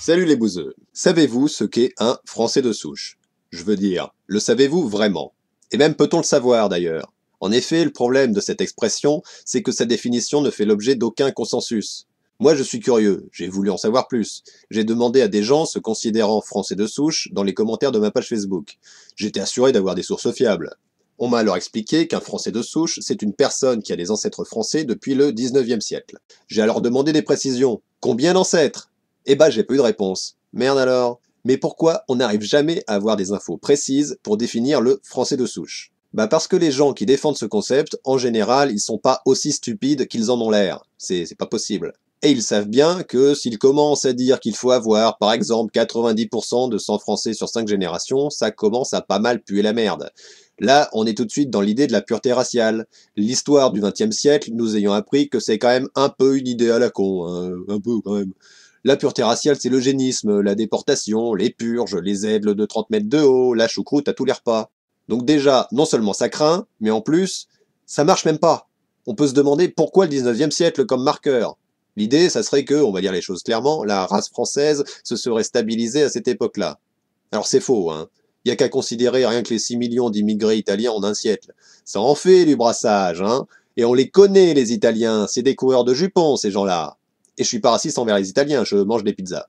Salut les bouseux. Savez-vous ce qu'est un Français de souche? Je veux dire, le savez-vous vraiment? Et même peut-on le savoir d'ailleurs? En effet, le problème de cette expression, c'est que sa définition ne fait l'objet d'aucun consensus. Moi je suis curieux, j'ai voulu en savoir plus. J'ai demandé à des gens se considérant Français de souche dans les commentaires de ma page Facebook. J'étais assuré d'avoir des sources fiables. On m'a alors expliqué qu'un Français de souche, c'est une personne qui a des ancêtres français depuis le 19e siècle. J'ai alors demandé des précisions. Combien d'ancêtres? Eh ben, j'ai pas eu de réponse. Merde alors. Mais pourquoi on n'arrive jamais à avoir des infos précises pour définir le français de souche? Bah parce que les gens qui défendent ce concept, en général, ils sont pas aussi stupides qu'ils en ont l'air. C'est pas possible. Et ils savent bien que s'ils commencent à dire qu'il faut avoir, par exemple, 90% de sang français sur 5 générations, ça commence à pas mal puer la merde. Là, on est tout de suite dans l'idée de la pureté raciale. L'histoire du XXe siècle nous ayant appris que c'est quand même un peu une idée à la con, hein, un peu quand même. La pureté raciale, c'est l'eugénisme, la déportation, les purges, les aides de 30 mètres de haut, la choucroute à tous les repas. Donc déjà, non seulement ça craint, mais en plus, ça marche même pas. On peut se demander pourquoi le 19e siècle comme marqueur. L'idée, ça serait que, on va dire les choses clairement, la race française se serait stabilisée à cette époque-là. Alors c'est faux, hein. Il y a qu'à considérer rien que les 6 millions d'immigrés italiens en un siècle. Ça en fait du brassage, hein. Et on les connaît, les Italiens, c'est des coureurs de jupons, ces gens-là. Et je suis pas raciste envers les Italiens, je mange des pizzas.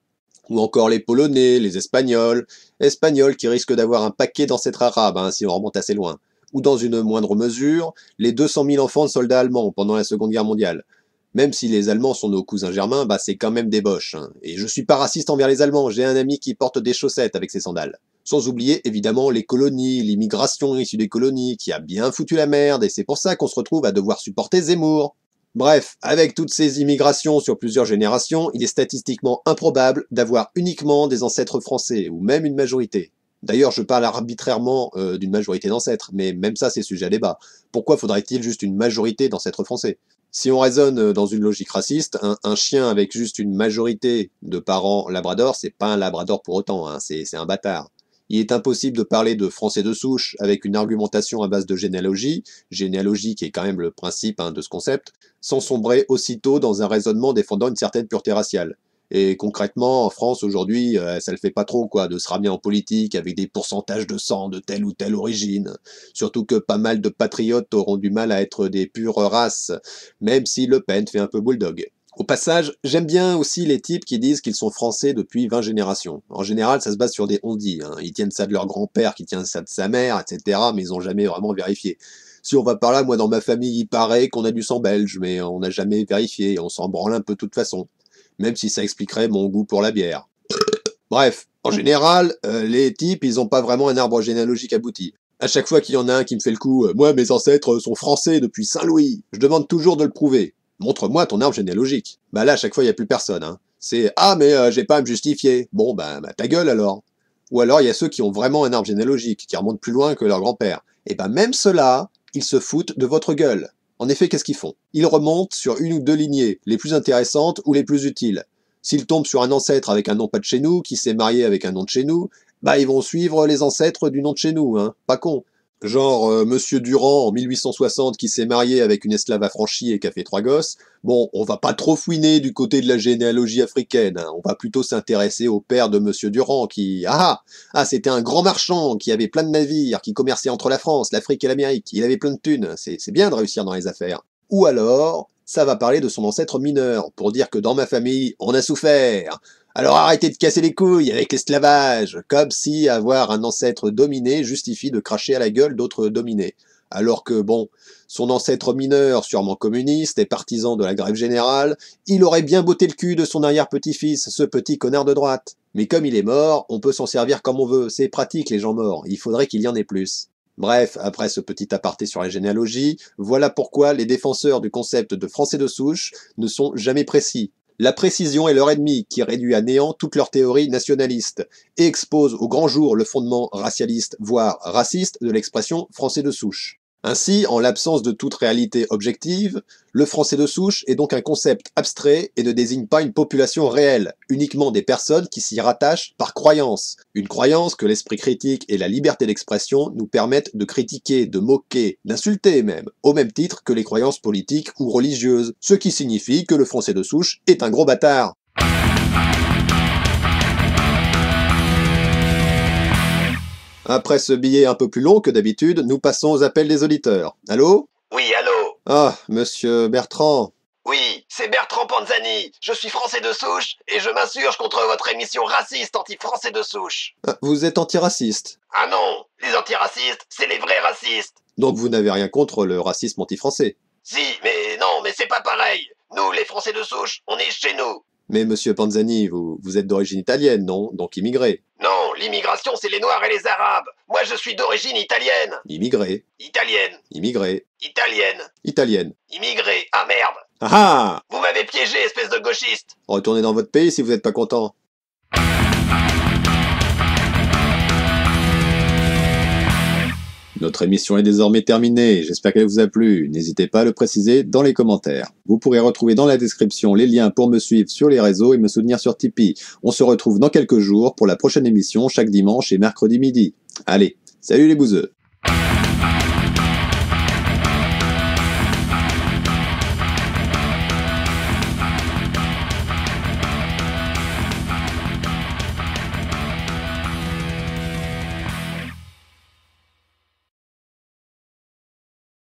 Ou encore les Polonais, les Espagnols qui risquent d'avoir un paquet d'ancêtres arabes, hein, si on remonte assez loin. Ou dans une moindre mesure, les 200 000 enfants de soldats allemands pendant la Seconde Guerre mondiale. Même si les Allemands sont nos cousins germains, bah c'est quand même des boches. Hein. Et je suis pas raciste envers les Allemands, j'ai un ami qui porte des chaussettes avec ses sandales. Sans oublier évidemment les colonies, l'immigration issue des colonies, qui a bien foutu la merde, et c'est pour ça qu'on se retrouve à devoir supporter Zemmour. Bref, avec toutes ces immigrations sur plusieurs générations, il est statistiquement improbable d'avoir uniquement des ancêtres français, ou même une majorité. D'ailleurs, je parle arbitrairement d'une majorité d'ancêtres, mais même ça c'est sujet à débat. Pourquoi faudrait-il juste une majorité d'ancêtres français? Si on raisonne dans une logique raciste, un chien avec juste une majorité de parents labrador, c'est pas un labrador pour autant, hein, c'est un bâtard. Il est impossible de parler de français de souche avec une argumentation à base de généalogie qui est quand même le principe de ce concept, sans sombrer aussitôt dans un raisonnement défendant une certaine pureté raciale. Et concrètement, en France aujourd'hui, ça le fait pas trop quoi, de se ramener en politique avec des pourcentages de sang de telle ou telle origine. Surtout que pas mal de patriotes auront du mal à être des pures races, même si Le Pen fait un peu bulldog. Au passage, j'aime bien aussi les types qui disent qu'ils sont français depuis 20 générations. En général, ça se base sur des on-dit. Hein. Ils tiennent ça de leur grand-père, qui tient ça de sa mère, etc. Mais ils ont jamais vraiment vérifié. Si on va par là, moi dans ma famille, il paraît qu'on a du sang belge, mais on n'a jamais vérifié, et on s'en branle un peu de toute façon. Même si ça expliquerait mon goût pour la bière. Bref, en général, les types, ils ont pas vraiment un arbre généalogique abouti. À chaque fois qu'il y en a un qui me fait le coup, moi mes ancêtres sont français depuis Saint-Louis, je demande toujours de le prouver. Montre-moi ton arbre généalogique. Bah là, à chaque fois, il n'y a plus personne. Hein. C'est « Ah, mais j'ai pas à me justifier. » Bon, bah ta gueule alors. Ou alors, il y a ceux qui ont vraiment un arbre généalogique, qui remontent plus loin que leur grand-père. Et bah même ceux-là, ils se foutent de votre gueule. En effet, qu'est-ce qu'ils font? Ils remontent sur une ou deux lignées, les plus intéressantes ou les plus utiles. S'ils tombent sur un ancêtre avec un nom pas de chez nous, qui s'est marié avec un nom de chez nous, bah ils vont suivre les ancêtres du nom de chez nous, hein. Pas con. Genre Monsieur Durand en 1860 qui s'est marié avec une esclave affranchie et qui a fait 3 gosses. Bon, on va pas trop fouiner du côté de la généalogie africaine, hein. On va plutôt s'intéresser au père de Monsieur Durand qui... c'était un grand marchand qui avait plein de navires, qui commerçait entre la France, l'Afrique et l'Amérique. Il avait plein de thunes, c'est bien de réussir dans les affaires. Ou alors, ça va parler de son ancêtre mineur, pour dire que dans ma famille, on a souffert. Alors arrêtez de casser les couilles avec l'esclavage, comme si avoir un ancêtre dominé justifie de cracher à la gueule d'autres dominés. Alors que, bon, son ancêtre mineur, sûrement communiste et partisan de la grève générale, il aurait bien botté le cul de son arrière-petit-fils, ce petit connard de droite. Mais comme il est mort, on peut s'en servir comme on veut, c'est pratique les gens morts, il faudrait qu'il y en ait plus. Bref, après ce petit aparté sur la généalogie, voilà pourquoi les défenseurs du concept de français de souche ne sont jamais précis. La précision est leur ennemi, qui réduit à néant toutes leurs théories nationalistes, et expose au grand jour le fondement racialiste, voire raciste, de l'expression français de souche. Ainsi, en l'absence de toute réalité objective, le français de souche est donc un concept abstrait et ne désigne pas une population réelle, uniquement des personnes qui s'y rattachent par croyance. Une croyance que l'esprit critique et la liberté d'expression nous permettent de critiquer, de moquer, d'insulter même, au même titre que les croyances politiques ou religieuses, ce qui signifie que le français de souche est un gros bâtard. Après ce billet un peu plus long que d'habitude, nous passons aux appels des auditeurs. Allô? Oui, allô? Ah, monsieur Bertrand. Oui, c'est Bertrand Panzani. Je suis français de souche et je m'insurge contre votre émission raciste anti-français de souche. Ah, vous êtes antiraciste. Ah non, les antiracistes, c'est les vrais racistes. Donc vous n'avez rien contre le racisme anti-français. Si, mais non, mais c'est pas pareil. Nous, les français de souche, on est chez nous. Mais monsieur Panzani, vous êtes d'origine italienne, non? Donc immigré. Non, l'immigration, c'est les Noirs et les Arabes. Moi, je suis d'origine italienne. Immigré. Italienne. Immigré. Italienne. Italienne. Immigré. Ah merde. Ah ah! Vous m'avez piégé, espèce de gauchiste. Retournez dans votre pays si vous n'êtes pas content. Notre émission est désormais terminée, j'espère qu'elle vous a plu. N'hésitez pas à le préciser dans les commentaires. Vous pourrez retrouver dans la description les liens pour me suivre sur les réseaux et me soutenir sur Tipeee. On se retrouve dans quelques jours pour la prochaine émission chaque dimanche et mercredi midi. Allez, salut les bouseux!